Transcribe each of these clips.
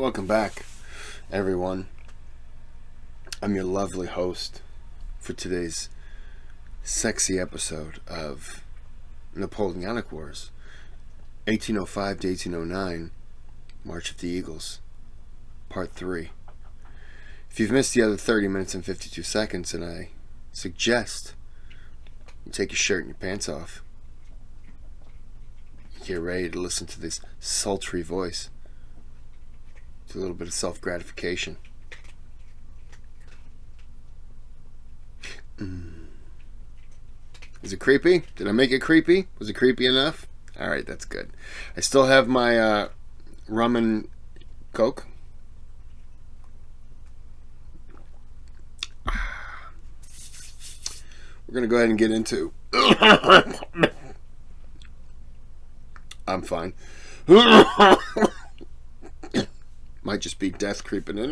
Welcome back, everyone. I'm your lovely host for today's sexy episode of Napoleonic Wars, 1805 to 1809, March of the Eagles, Part 3. If you've missed the other 30 minutes and 52 seconds, then I suggest you take your shirt and your pants off. Get ready to listen to this sultry voice. A little bit of self-gratification. Is it creepy? Did I make it creepy? Was it creepy enough? Alright, that's good. I still have my rum and Coke. We're going to go ahead and get into... I'm fine. Might just be death creeping in.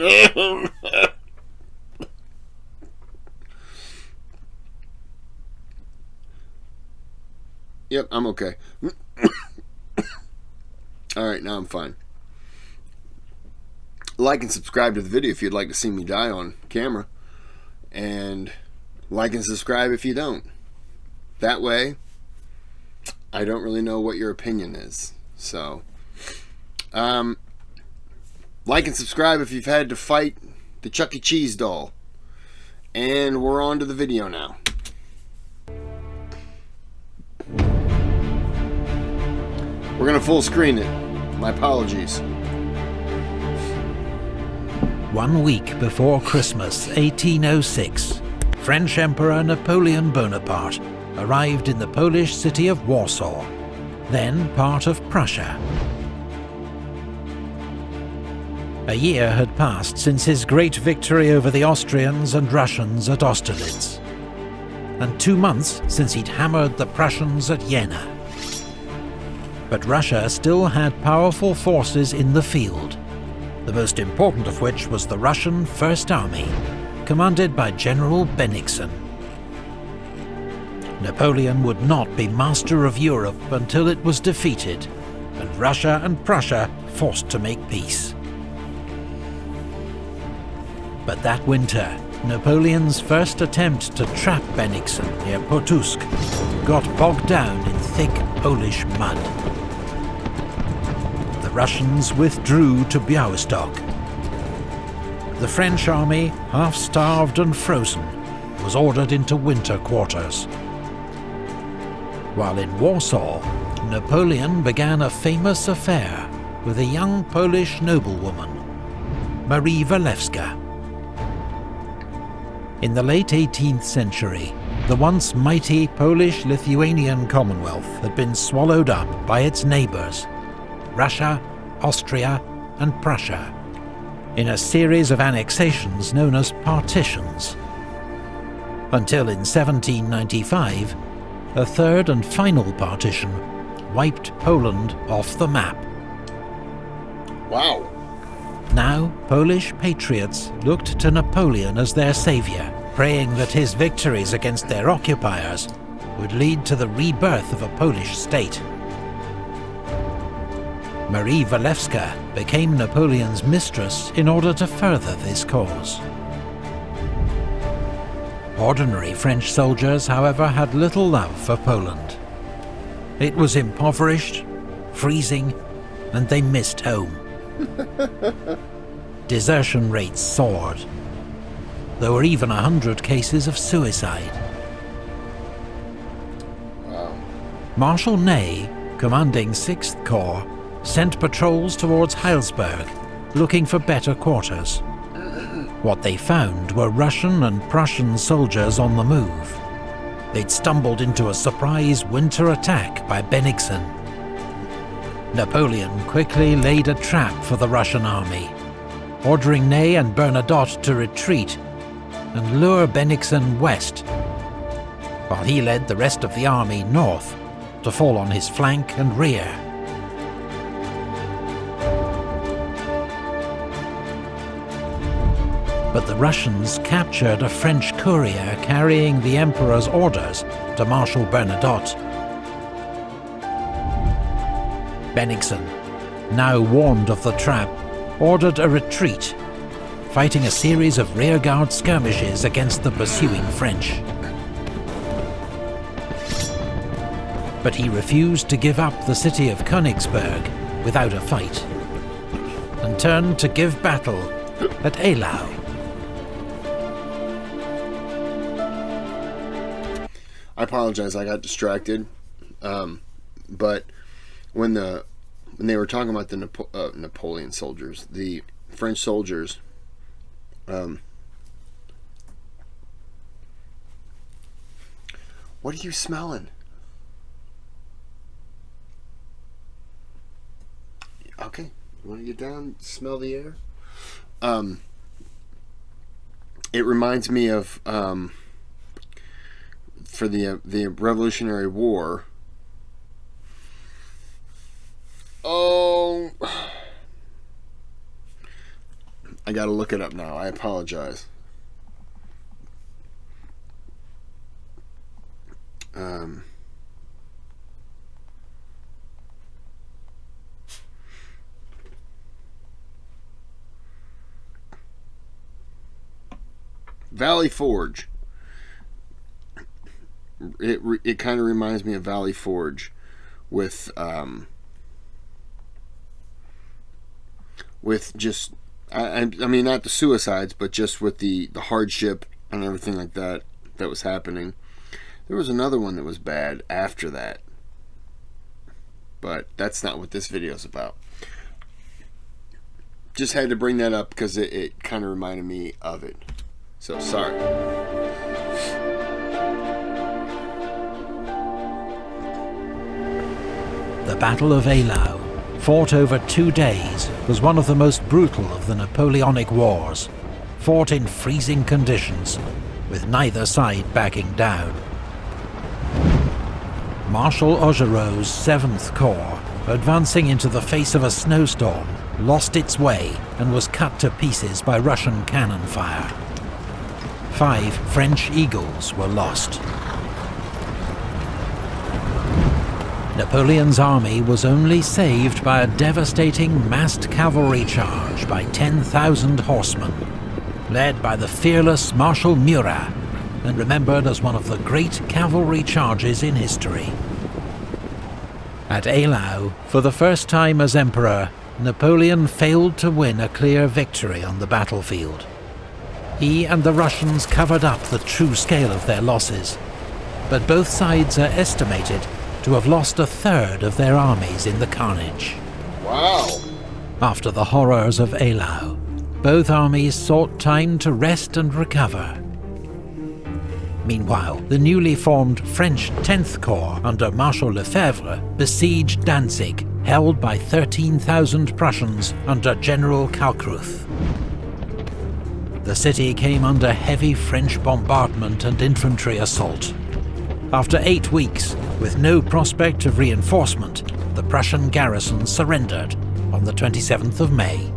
Yep, I'm okay. Alright, now I'm fine. Like and subscribe to the video if you'd like to see me die on camera. And like and subscribe if you don't. That way, I don't really know what your opinion is. So, like and subscribe if you've had to fight the Chuck E. Cheese doll. And we're on to the video now. We're going to full screen it. My apologies. 1 week before Christmas 1806, French Emperor Napoleon Bonaparte arrived in the Polish city of Warsaw, then part of Prussia. A year had passed since his great victory over the Austrians and Russians at Austerlitz, and 2 months since he'd hammered the Prussians at Jena. But Russia still had powerful forces in the field, the most important of which was the Russian First Army, commanded by General Bennigsen. Napoleon would not be master of Europe until it was defeated, and Russia and Prussia forced to make peace. But that winter, Napoleon's first attempt to trap Bennigsen near Pultusk got bogged down in thick Polish mud. The Russians withdrew to Białystok. The French army, half-starved and frozen, was ordered into winter quarters. While in Warsaw, Napoleon began a famous affair with a young Polish noblewoman, Marie Walewska. In the late 18th century, the once mighty Polish-Lithuanian Commonwealth had been swallowed up by its neighbours, Russia, Austria and Prussia, in a series of annexations known as partitions. Until in 1795, a third and final partition wiped Poland off the map. Wow. Now, Polish patriots looked to Napoleon as their saviour, praying that his victories against their occupiers would lead to the rebirth of a Polish state. Marie Walewska became Napoleon's mistress in order to further this cause. Ordinary French soldiers, however, had little love for Poland. It was impoverished, freezing, and they missed home. Desertion rates soared. There were even 100 cases of suicide. Wow. Marshal Ney, commanding 6th Corps, sent patrols towards Heilsberg, looking for better quarters. What they found were Russian and Prussian soldiers on the move. They'd stumbled into a surprise winter attack by Bennigsen. Napoleon quickly laid a trap for the Russian army, ordering Ney and Bernadotte to retreat and lure Bennigsen west, while he led the rest of the army north to fall on his flank and rear. But the Russians captured a French courier carrying the Emperor's orders to Marshal Bernadotte. Bennigsen, now warned of the trap, ordered a retreat, fighting a series of rearguard skirmishes against the pursuing French. But he refused to give up the city of Königsberg without a fight, and turned to give battle at Eylau. I apologize, I got distracted. But when they were talking about the Napoleon soldiers, the French soldiers, what are you smelling? Okay, you want to get down, smell the air? It reminds me of for the Revolutionary War. Oh, I gotta look it up now. I apologize. Valley Forge. It kind of reminds me of Valley Forge with just I mean, not the suicides, but just with the hardship and everything like that was happening. There was another one that was bad after that, but that's not what this video is about. Just had to bring that up because it kind of reminded me of it. So sorry. The Battle of Eylau, fought over 2 days, was one of the most brutal of the Napoleonic Wars, fought in freezing conditions, with neither side backing down. Marshal Augereau's 7th Corps, advancing into the face of a snowstorm, lost its way and was cut to pieces by Russian cannon fire. 5 French Eagles were lost. Napoleon's army was only saved by a devastating massed cavalry charge by 10,000 horsemen, led by the fearless Marshal Murat, and remembered as one of the great cavalry charges in history. At Eylau, for the first time as emperor, Napoleon failed to win a clear victory on the battlefield. He and the Russians covered up the true scale of their losses, but both sides are estimated to have lost a third of their armies in the carnage. Wow! After the horrors of Eylau, both armies sought time to rest and recover. Meanwhile, the newly formed French 10th Corps under Marshal Lefebvre besieged Danzig, held by 13,000 Prussians under General Kalkreuth. The city came under heavy French bombardment and infantry assault. After 8 weeks, with no prospect of reinforcement, the Prussian garrison surrendered on the 27th of May.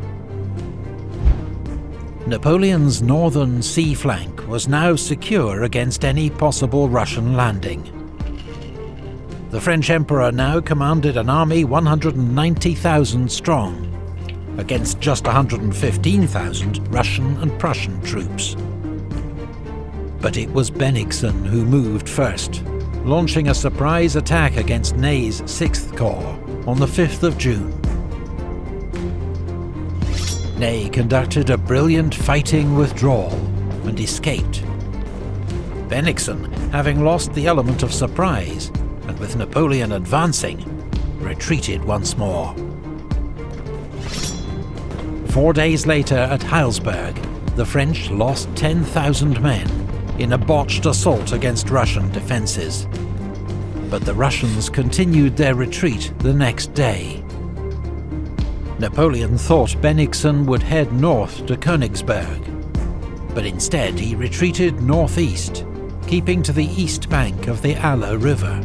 Napoleon's northern sea flank was now secure against any possible Russian landing. The French Emperor now commanded an army 190,000 strong, against just 115,000 Russian and Prussian troops. But it was Bennigsen who moved first, launching a surprise attack against Ney's 6th Corps on the 5th of June. Ney conducted a brilliant fighting withdrawal and escaped. Bennigsen, having lost the element of surprise, and with Napoleon advancing, retreated once more. 4 days later at Heilsberg, the French lost 10,000 men in a botched assault against Russian defences. But the Russians continued their retreat the next day. Napoleon thought Bennigsen would head north to Königsberg, but instead he retreated northeast, keeping to the east bank of the Eylau River.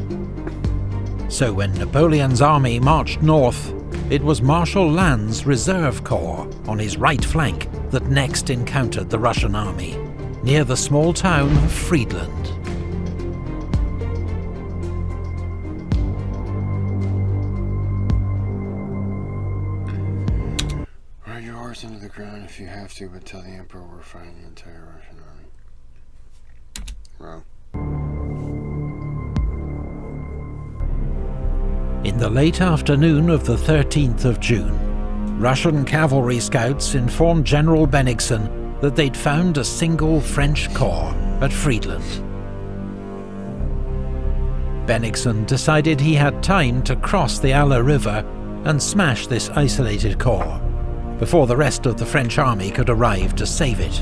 So when Napoleon's army marched north, it was Marshal Lannes' Reserve Corps on his right flank that next encountered the Russian army, near the small town of Friedland. Are you horse into the ground if you have to, but tell the Emperor we're fighting the entire Russian army. Wow. In the late afternoon of the 13th of June, Russian cavalry scouts informed General Bennigsen that they'd found a single French corps at Friedland. Bennigsen decided he had time to cross the Eylau River and smash this isolated corps before the rest of the French army could arrive to save it,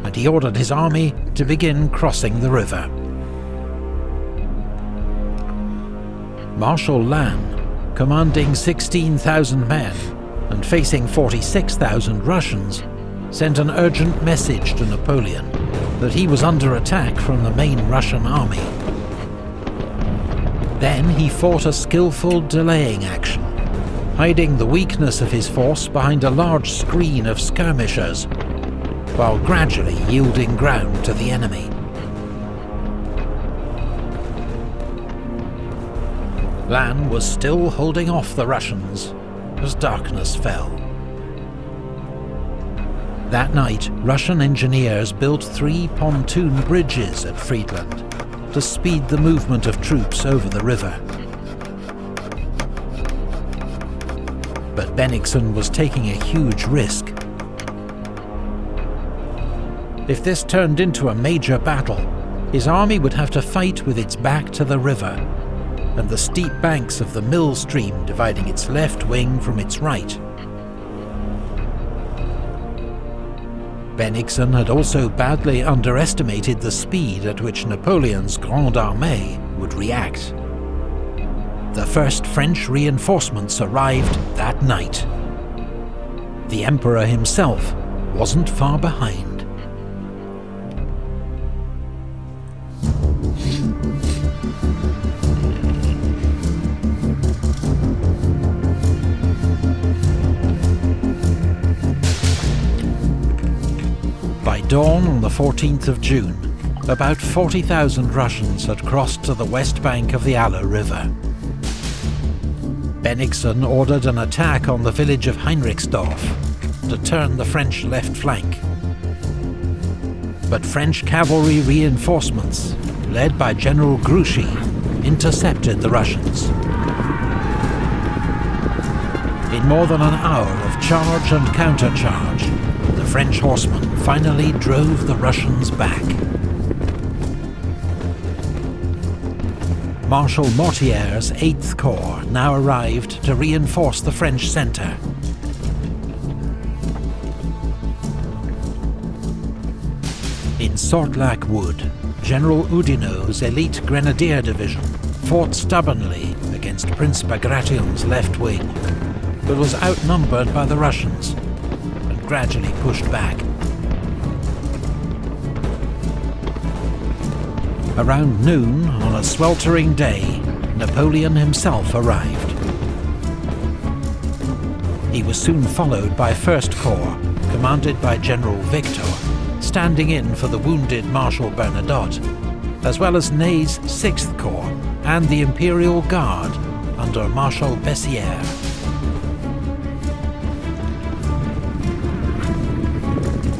and he ordered his army to begin crossing the river. Marshal Lannes, commanding 16,000 men and facing 46,000 Russians, sent an urgent message to Napoleon that he was under attack from the main Russian army. Then he fought a skillful delaying action, hiding the weakness of his force behind a large screen of skirmishers, while gradually yielding ground to the enemy. Lannes was still holding off the Russians as darkness fell. That night, Russian engineers built 3 pontoon bridges at Friedland to speed the movement of troops over the river. But Bennigsen was taking a huge risk. If this turned into a major battle, his army would have to fight with its back to the river and the steep banks of the Mill Stream dividing its left wing from its right. Bennigsen had also badly underestimated the speed at which Napoleon's Grande Armée would react. The first French reinforcements arrived that night. The Emperor himself wasn't far behind. By dawn on the 14th of June, about 40,000 Russians had crossed to the west bank of the Eylau River. Bennigsen ordered an attack on the village of Heinrichsdorf to turn the French left flank. But French cavalry reinforcements, led by General Grouchy, intercepted the Russians. In more than an hour of charge and countercharge, the French horsemen finally drove the Russians back. Marshal Mortier's 8th Corps now arrived to reinforce the French centre. In Sortlac Wood, General Oudinot's elite Grenadier Division fought stubbornly against Prince Bagration's left wing, but was outnumbered by the Russians and gradually pushed back. Around noon, on a sweltering day, Napoleon himself arrived. He was soon followed by 1st Corps, commanded by General Victor, standing in for the wounded Marshal Bernadotte, as well as Ney's 6th Corps and the Imperial Guard under Marshal Bessières.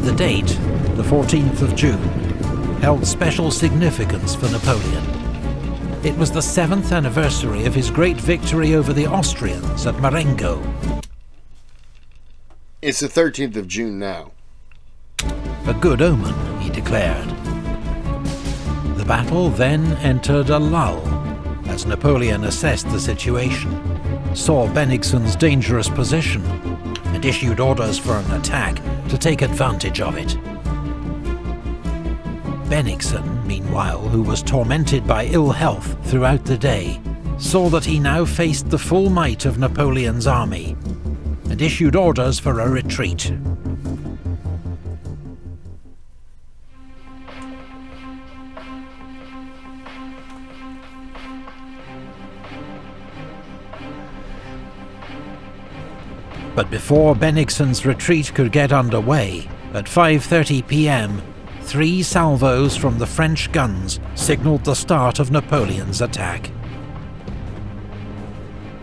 The date, the 14th of June, held special significance for Napoleon. It was the 7th anniversary of his great victory over the Austrians at Marengo. It's the 13th of June now. A good omen, he declared. The battle then entered a lull, as Napoleon assessed the situation, saw Bennigsen's dangerous position, and issued orders for an attack to take advantage of it. Bennigsen, meanwhile, who was tormented by ill health throughout the day, saw that he now faced the full might of Napoleon's army, and issued orders for a retreat. But before Bennigsen's retreat could get underway, at 5:30 p.m, 3 salvos from the French guns signalled the start of Napoleon's attack.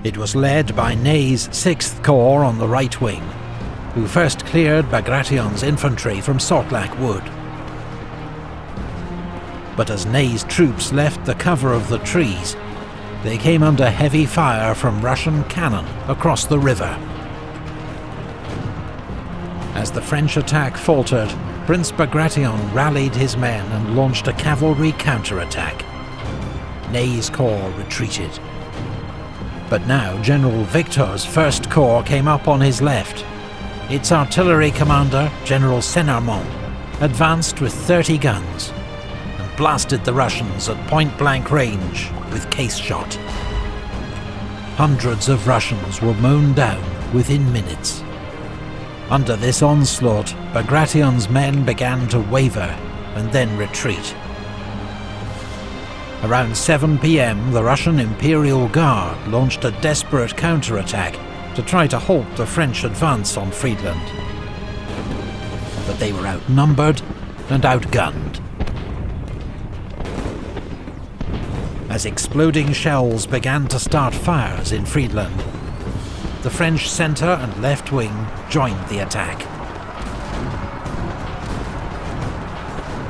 It was led by Ney's 6th Corps on the right wing, who first cleared Bagration's infantry from Sortlack Wood. But as Ney's troops left the cover of the trees, they came under heavy fire from Russian cannon across the river. As the French attack faltered, Prince Bagration rallied his men and launched a cavalry counterattack. Ney's corps retreated. But now General Victor's First Corps came up on his left. Its artillery commander, General Senarmont, advanced with 30 guns and blasted the Russians at point-blank range with case shot. Hundreds of Russians were mown down within minutes. Under this onslaught, Bagration's men began to waver and then retreat. Around 7 p.m, the Russian Imperial Guard launched a desperate counterattack to try to halt the French advance on Friedland. But they were outnumbered and outgunned. As exploding shells began to start fires in Friedland, the French centre and left wing joined the attack.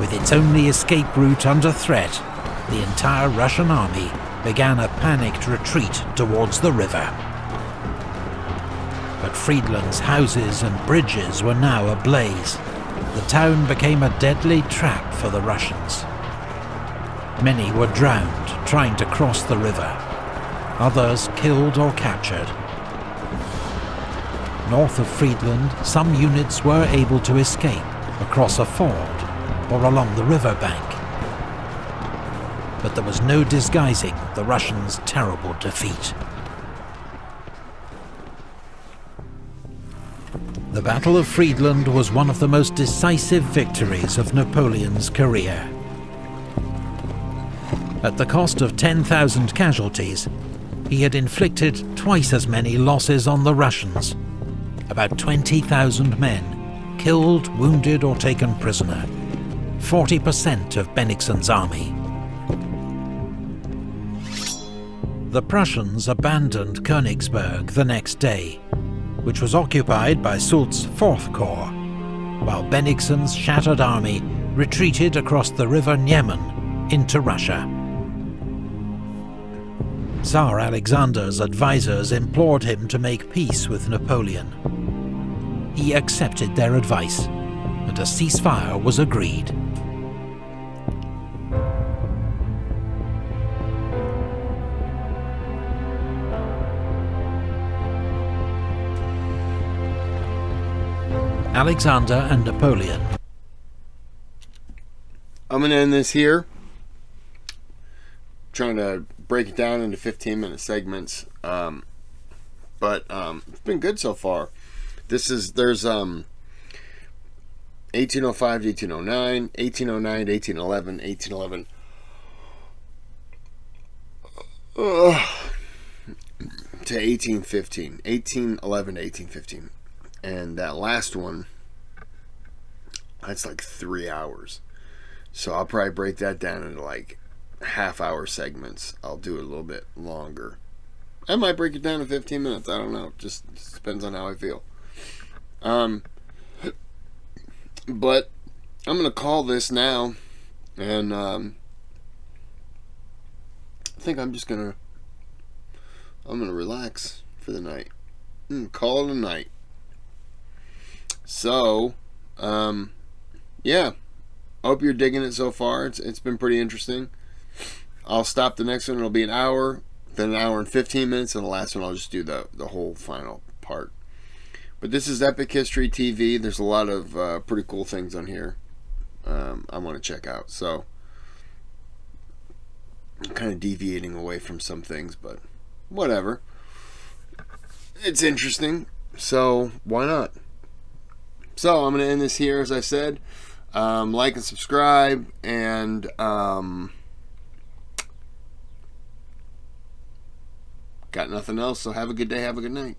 With its only escape route under threat, the entire Russian army began a panicked retreat towards the river. But Friedland's houses and bridges were now ablaze. The town became a deadly trap for the Russians. Many were drowned trying to cross the river, others killed or captured. North of Friedland, some units were able to escape across a ford or along the river bank. But there was no disguising the Russians' terrible defeat. The Battle of Friedland was one of the most decisive victories of Napoleon's career. At the cost of 10,000 casualties, he had inflicted twice as many losses on the Russians. About 20,000 men, killed, wounded or taken prisoner. 40% of Bennigsen's army. The Prussians abandoned Königsberg the next day, which was occupied by Soult's Fourth Corps, while Bennigsen's shattered army retreated across the river Niemen into Russia. Tsar Alexander's advisors implored him to make peace with Napoleon. He accepted their advice, and a ceasefire was agreed. Alexander and Napoleon. I'm going to end this here. Trying to break it down into 15-minute segments. But it's been good so far. There's 1805 to 1809, 1809 to 1811, 1811 to 1815, 1811 to 1815. And that last one, that's like 3 hours. So I'll probably break that down into like half-hour segments. I'll do it a little bit longer. I might break it down to 15 minutes. I don't know. Just depends on how I feel. But I'm going to call this now. And I think I'm going to relax for the night. Call it a night. So, yeah. I hope you're digging it so far. It's been pretty interesting. I'll stop the next one. It'll be an hour, then an hour and 15 minutes, and the last one I'll just do the whole final part. But this is Epic History TV. There's a lot of pretty cool things on here I want to check out. So, I'm kind of deviating away from some things, but whatever. It's interesting, so why not? So, I'm going to end this here, as I said. Like and subscribe, and got nothing else, so have a good day, have a good night.